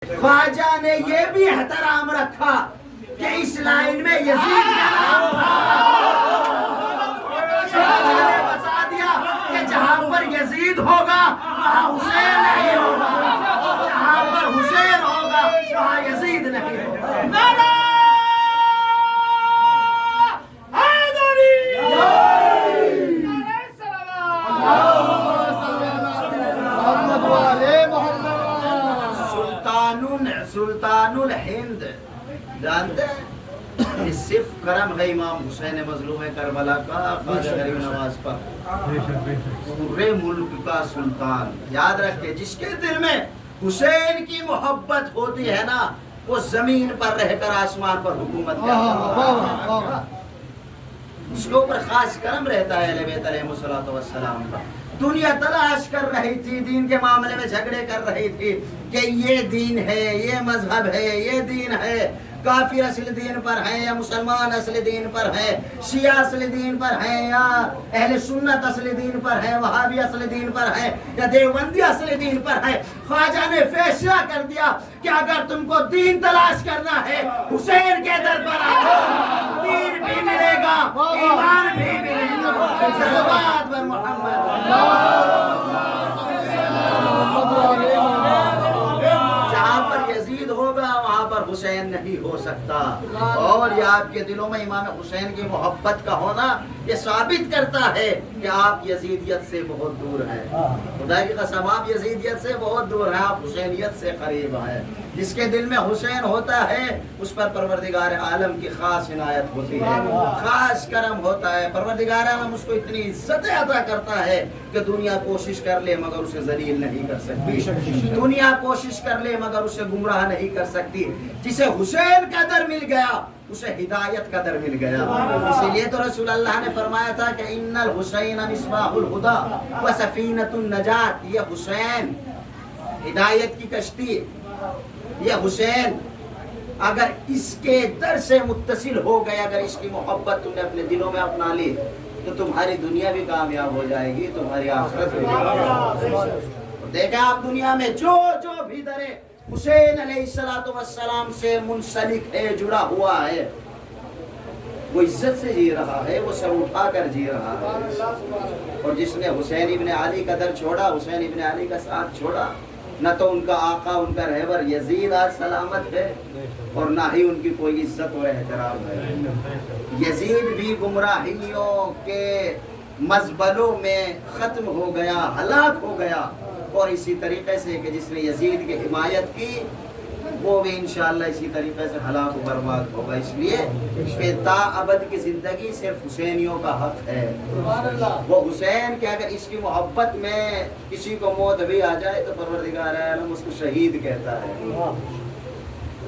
خواجہ نے یہ بھی احترام رکھا کہ اس لائن میں یزید کا نام خواجہ نے بتا دیا کہ جہاں پر یزید ہوگا وہاں حسین نہیں ہوگا، جہاں پر حسین ہوگا وہاں یزید نہیں ہوگا۔ نعرہ سلطان الہند جانتے ہیں یہ صرف کرم ہے امام حسین مظلوم کربلا کا خواجہ غریب نواز پر، پورے ملک کا سلطان۔ یاد رکھے جس کے دل میں حسین کی محبت ہوتی ہے نا وہ زمین پر رہ کر آسمان پر حکومت کرتا ہے، اس کے اوپر خاص کرم رہتا ہے اہل بیت علیہم الصلوۃ والسلام کا۔ دنیا تلاش کر رہی تھی، دین کے معاملے میں جھگڑے کر رہی تھی کہ یہ دین ہے، یہ مذہب ہے، یہ دین ہے، کافر اصل دین پر ہے یا مسلمان اصل دین پر ہے، شیعہ اصل دین پر ہے یا اہل سنت اصل دین پر ہے، وہابی اصل دین پر ہے یا دیوبندی اصل دین پر ہے۔ خواجہ نے فیصلہ کر دیا کہ اگر تم کو دین تلاش کرنا ہے حسین کے در پر آؤ، دین بھی ملے گا، ایمان بھی ملے گا۔ صلوات بر محمد۔ جہاں پر یزید ہوگا وہاں پر حسین نہیں ہو سکتا، اور یہ آپ کے دلوں میں امام حسین کی محبت کا ہونا یہ ثابت کرتا ہے کہ آپ یزیدیت سے بہت دور ہیں۔ خدا کی قسم آپ یزیدیت سے بہت دور ہیں، آپ حسینیت سے قریب ہیں۔ جس کے دل میں حسین ہوتا ہے اس پر پروردگار عالم کی خاص عنایت ہوتی ہے، خاص کرم ہوتا ہے۔ پروردگار عالم اس کو اتنی عزت عطا کرتا ہے کہ دنیا کوشش کر لے مگر اسے ذلیل نہیں کر سکتی، دنیا کوشش کر لے مگر اسے گمراہ نہیں کر سکتی۔ جسے حسین کا در مل گیا اسے ہدایت کا در مل گیا۔ اسی لیے تو رسول اللہ نے فرمایا تھا کہ ان الحسین مصباح الہدی و سفینۃ النجات، یہ حسین ہدایت کی کشتی، یہ حسین اگر اس کے در سے متصل ہو گئے، اگر اس کی محبت تم نے اپنے دلوں میں اپنا لی تو تمہاری دنیا بھی کامیاب ہو جائے گی، تمہاری آخرت بھی کامیاب ہو جائے گی۔ دیکھیں آپ دنیا میں جو بھی درے حسین علیہ السلام سے منسلک ہے، جڑا ہوا ہے، وہ عزت سے جی رہا ہے، وہ سر اٹھا کر جی رہا ہے۔ اور جس نے حسین ابن علی کا در چھوڑا، حسین ابن علی کا ساتھ چھوڑا، نہ تو ان کا آقا ان کا رہبر یزید آج سلامت ہے اور نہ ہی ان کی کوئی عزت و احترام ہے۔ یزید بھی گمراہیوں کے مزبلوں میں ختم ہو گیا، ہلاک ہو گیا، اور اسی طریقے سے کہ جس نے یزید کی حمایت کی وہ بھی انشاءاللہ اسی طریقے سے ہلاک و برباد ہوگا۔ اس لیے کہ تا ابد کی زندگی صرف حسینیوں کا حق ہے۔ وہ حسین کہ اگر اس کی محبت میں کسی کو موت بھی آ جائے تو پروردگار عالم اس کو شہید کہتا ہے،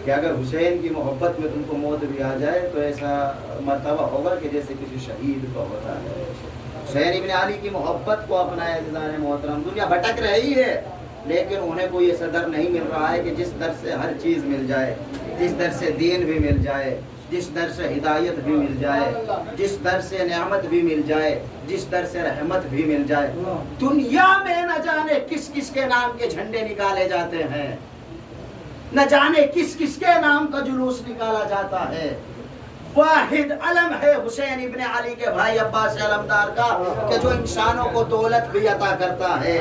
کہ اگر حسین کی محبت میں تم کو موت بھی آ جائے تو ایسا مرتبہ ہوگا کہ جیسے کسی شہید کو ہوتا ہے۔ حسین ابن علی کی محبت کو اپنائے عزیزان محترم۔ دنیا بھٹک رہی ہے لیکن انہیں کوئی ایسا در نہیں مل رہا ہے کہ جس در سے ہر چیز مل جائے، جس در سے دین بھی مل جائے، جس در سے ہدایت بھی مل جائے، جس در سے نعمت بھی مل جائے، جس در سے رحمت بھی مل جائے۔ دنیا میں نہ جانے کس کس کے نام کے جھنڈے نکالے جاتے ہیں، نہ جانے کس کس کے نام کا جلوس نکالا جاتا ہے۔ واحد علم ہے حسین ابن علی کے بھائی عباس علمدار کا کہ جو انسانوں کو دولت بھی عطا کرتا ہے،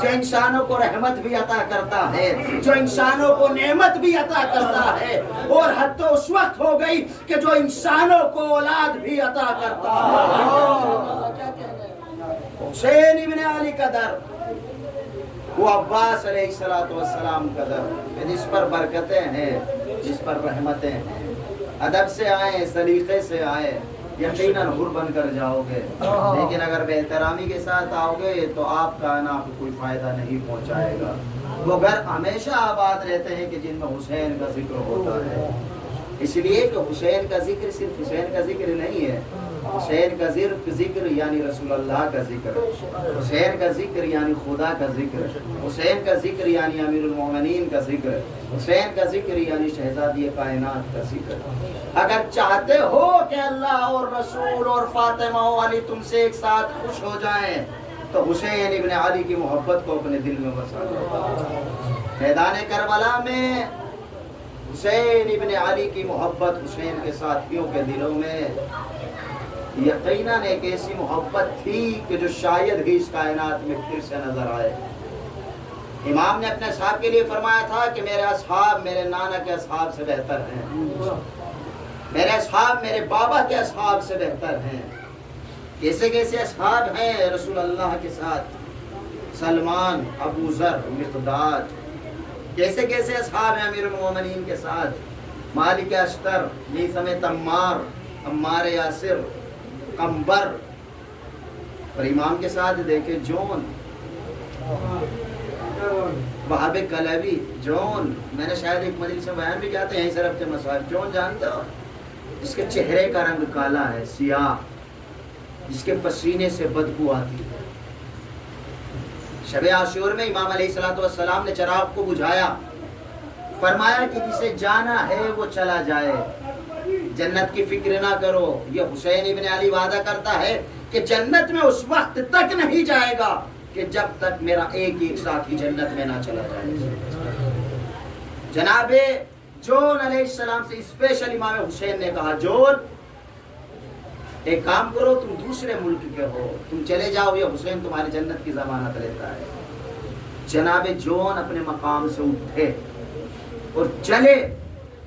جو انسانوں کو رحمت بھی عطا کرتا ہے، جو انسانوں کو نعمت بھی عطا کرتا ہے، اور حد تو اس وقت ہو گئی کہ جو انسانوں کو اولاد بھی عطا کرتا ہے۔ حسین ابن علی کا در وہ عباس علیہ السلام کا در، جس پر برکتیں ہیں، جس پر رحمتیں ہیں۔ ادب سے آئے، سلیقے سے آئے، یقیناً حر بن کر جاؤ گے، لیکن اگر بے احترامی کے ساتھ آؤ گے تو آپ کا آنا کو کوئی فائدہ نہیں پہنچائے گا۔ وہ گھر ہمیشہ آباد رہتے ہیں کہ جن میں حسین کا ذکر ہوتا ہے۔ اس لیے کہ حسین کا ذکر صرف حسین کا ذکر نہیں ہے، حسین کا ذکر یعنی رسول اللہ کا ذکر، حسین کا ذکر یعنی خدا کا ذکر، حسین کا ذکر یعنی امیر المومنین کا ذکر، حسین کا ذکر یعنی شہزادی کائنات کا ذکر۔ اگر چاہتے ہو کہ اللہ اور رسول اور فاطمہ و علی تم سے ایک ساتھ خوش ہو جائیں تو حسین ابن علی کی محبت کو اپنے دل میں بسا لو۔ میدان کربلا میں حسین ابن علی کی محبت حسین کے ساتھیوں کے دلوں میں یقیناً ایک ایسی محبت تھی کہ جو شاید ہی اس کائنات میں پھر سے نظر آئے۔ امام نے اپنے اصحاب کے لیے فرمایا تھا کہ میرے اصحاب میرے نانا کے اصحاب سے بہتر ہیں، میرے اصحاب میرے بابا کے اصحاب سے بہتر ہیں۔ کیسے کیسے اصحاب ہیں رسول اللہ کے ساتھ؟ سلمان، ابو ذر، مقداد۔ کیسے کیسے اصحاب ہیں امیر المومنین کے ساتھ؟ مالک اشتر، میثم تمار، عمار یاسر، قمبر۔ اور امام کے ساتھ دیکھے جون، وہاب کلبی، جون۔ میں نے شاید ایک مجلس سے بیان بھی کیا تھا، یہیں سے ربط مصاحب۔ جون جانتے ہو؟ جس کے چہرے کا رنگ کالا ہے، سیاہ، جس کے پسینے سے بدبو آتی ہے۔ شب عاشور میں امام علیہ السلام نے چراغ کو بجھایا، فرمایا کہ جسے جانا ہے وہ چلا جائے، جنت کی فکر نہ کرو۔ یہ حسین ابن علی وعدہ کرتا ہے کہ جنت میں اس وقت تک نہیں جائے گا کہ جب تک میرا ایک ایک ساتھی جنت میں نہ چلا جائے۔ جناب جون علیہ السلام سے اسپیشل امام حسین نے کہا، جون ایک کام کرو، تم دوسرے ملک کے ہو، تم چلے جاؤ، یہ حسین تمہاری جنت کی ضمانت لیتا ہے۔ جناب جون اپنے مقام سے اٹھے اور چلے۔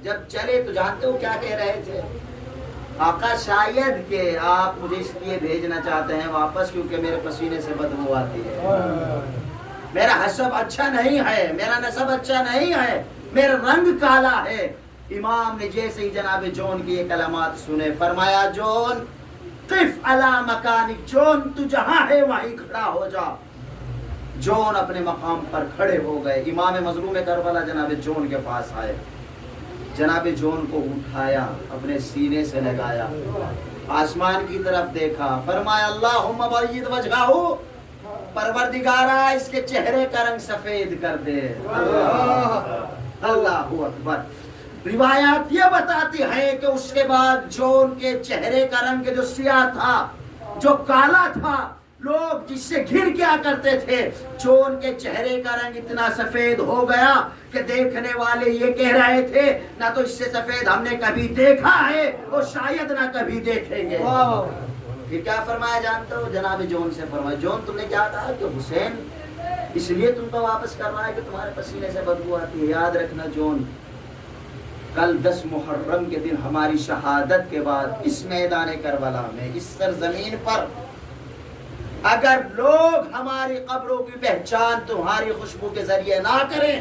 جب چلے تو جانتے ہو کیا کہہ رہے تھے؟ آقا شاید کہ آپ مجھے اس لیے بھیجنا چاہتے ہیں واپس کیونکہ میرے پسینے سے بدبو آتی ہے، میرا حسب اچھا نہیں ہے، میرا نسب اچھا نہیں ہے، میرا رنگ کالا ہے۔ امام نے جیسے ہی جناب جون کی یہ کلمات سنے، فرمایا جون قف علی مکانک، جون تو جہاں ہے وہیں کھڑا ہو جا۔ جون اپنے مقام پر کھڑے ہو گئے۔ امام مظلوم کربلا جناب جون کے پاس آئے، جناب جون کو اٹھایا، اپنے سینے سے لگایا، آسمان کی طرف دیکھا، فرمایا اللہم بید وجہہ، پروردگارا اس کے چہرے کا رنگ سفید کر دے۔ اللہ اکبر۔ روایات یہ بتاتی ہیں کہ اس کے بعد جون کے چہرے کا رنگ جو سیاہ تھا، جو کالا تھا، لوگ جس سے گھر کیا کرتے تھے، جون کے چہرے کا رنگ اتنا سفید ہو گیا کہ دیکھنے والے یہ کہہ رہے تھے نہ تو اس سے سفید ہم نے کبھی دیکھا ہے اور شاید نہ کبھی دیکھیں گے۔ پھر کیا فرمایا جانتے ہو؟ جناب جون سے فرمایا، جون تم نے کیا کہا کہ حسین اس لیے تم کو واپس کر رہا ہے کہ تمہارے پسینے سے بدبو آتی ہے؟ یاد رکھنا جون، کل 10 محرم کے دن ہماری شہادت کے بعد اس میدان کربلا میں، اس سرزمین پر اگر لوگ ہماری قبروں کی پہچان تمہاری خوشبو کے ذریعے نہ کریں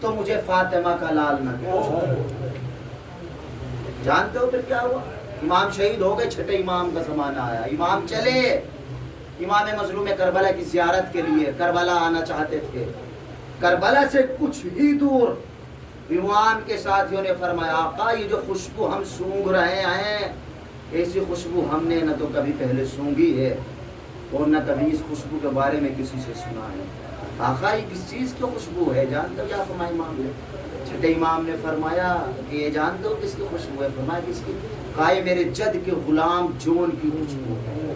تو مجھے فاطمہ کا لال نہ کہیں۔ جانتے ہو پھر کیا ہوا؟ امام شہید ہو گئے، چھٹے امام کا زمانہ آیا، امام چلے امام مظلوم کربلا کی زیارت کے لیے، کربلا آنا چاہتے تھے۔ کربلا سے کچھ ہی دور امام کے ساتھیوں نے فرمایا، آقا یہ جو خوشبو ہم سونگ رہے ہیں، ایسی خوشبو ہم نے نہ تو کبھی پہلے سونگی ہے اور نہ کبھی اس خوشبو کے بارے میں کسی سے سنا ہے۔ آقا یہ کس چیز کی خوشبو ہے؟ جانتے ہو کیا فرمایا امام نے؟ چھٹے امام نے فرمایا کہ یہ جانتے ہو کس کی خوشبو ہے؟ فرمایا کس کی؟ کہا یہ میرے جد کے غلام جون کی خوشبو ہے۔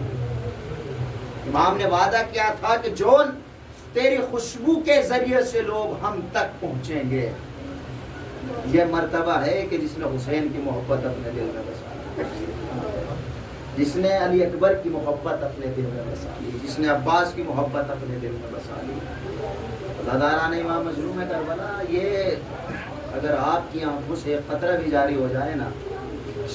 امام نے وعدہ کیا تھا کہ جون تیری خوشبو کے ذریعے سے لوگ ہم تک پہنچیں گے۔ یہ مرتبہ ہے کہ جس نے حسین کی محبت اپنے دل میں بسا لی، جس نے علی اکبر کی محبت اپنے دل میں بسا لی، جس نے عباس کی محبت اپنے دل میں بسا لی۔ عزاداران امام مظلوم کربلا، یہ اگر آپ کی آنکھوں سے قطرہ بھی جاری ہو جائے نا،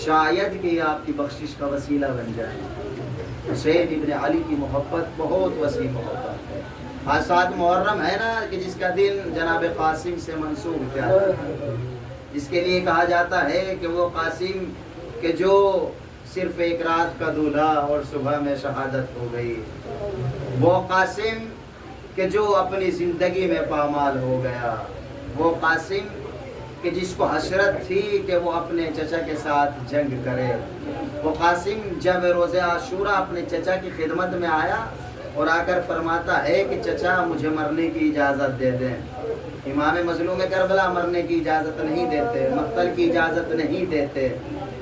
شاید کہ یہ آپ کی بخشش کا وسیلہ بن جائے۔ حسین ابن علی کی محبت بہت وسیع محبت ہے۔ آج 7 محرم ہے نا کہ جس کا دن جناب قاسم سے منسوب کیا ہے، جس کے لیے کہا جاتا ہے کہ وہ قاسم کہ جو صرف ایک رات کا دولہا اور صبح میں شہادت ہو گئی، وہ قاسم کہ جو اپنی زندگی میں پامال ہو گیا، وہ قاسم کہ جس کو حسرت تھی کہ وہ اپنے چچا کے ساتھ جنگ کرے، وہ قاسم جب روز عاشورہ اپنے چچا کی خدمت میں آیا اور آ کر فرماتا ہے کہ چچا مجھے مرنے کی اجازت دے دیں۔ امام مظلوم کربلا مرنے کی اجازت نہیں دیتے، مقتل کی اجازت نہیں دیتے۔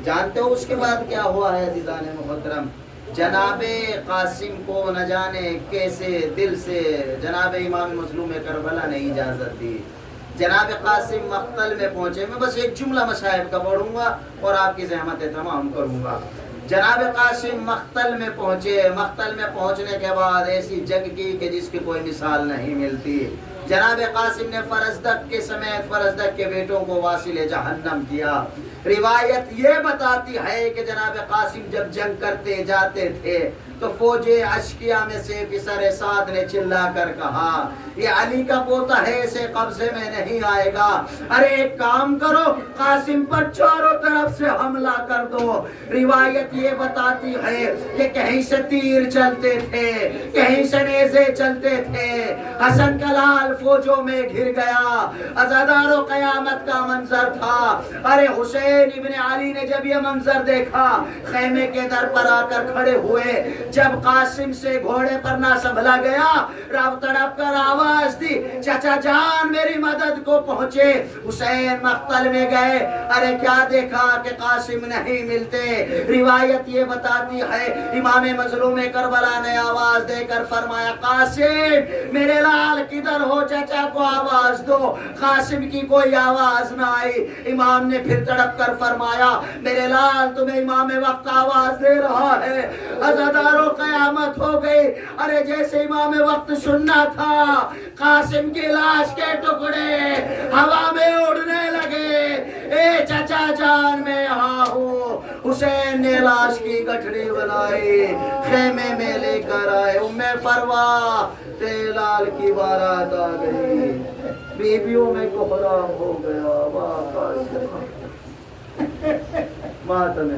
جانتے ہو اس کے بعد کیا ہوا ہے عزیزان محترم؟ جناب قاسم کو نہ جانے کیسے دل سے جناب امام مظلوم کربلا نے اجازت دی. جناب قاسم مقتل میں پہنچے. میں بس ایک جملہ مصائب کا پڑھوں گا اور آپ کی زحمتیں تمام کروں گا. جناب قاسم مقتل میں پہنچے. مقتل میں پہنچنے کے بعد ایسی جنگ کی کہ جس کی کوئی مثال نہیں ملتی. جناب قاسم نے فرزدق کے سمیت فرزدق کے بیٹوں کو واصل جہنم کیا. روایت یہ بتاتی ہے کہ جناب قاسم جب جنگ کرتے جاتے تھے تو فوج اشکیا میں سے پسر سعد نے چلا کر کہا یہ علی کا پوتا ہے، اسے قبضے میں نہیں آئے گا. ارے ایک کام کرو، قاسم پر چاروں طرف سے حملہ کر دو. روایت یہ بتاتی ہے کہ کہیں سے تیر چلتے تھے، کہیں سے نیزے چلتے تھے. حسن کا لال فوجوں میں گھر گیا. عزادار و قیامت کا منظر تھا. ارے حسین ابن علی نے جب یہ منظر دیکھا خیمے کے در پر آ کر کھڑے ہوئے. جب قاسم سے گھوڑے پر نہ سنبھلا گیا، راو تڑپ کر آواز دی چچا جان میری مدد کو پہنچے. حسین مقتل میں گئے. ارے کیا دیکھا کہ قاسم نہیں ملتے. روایت یہ بتاتی ہے امام مظلوم کربلا نے آواز دے کر فرمایا قاسم میرے لال کدھر ہو، چچا کو آواز دو. قاسم کی کوئی آواز نہ آئی. امام نے پھر تڑپ کر فرمایا میرے لال تمہیں امام وقت آواز دے رہا ہے. عزادارو قیامت ہو گئی. ارے جیسے امام وقت سننا تھا قاسم کی لاش کے ٹکڑے ہوا میں اڑنے لگے. اے چچا جان میں یہاں ہوں. حسین نے لاش کی گٹھڑی بنائی، خیمے میں لے کر آئے. ام فروا تیرے لال کی بارات آ گئی. بیویوں میں کوہرام ہو گیا. واہ قاسم ماتم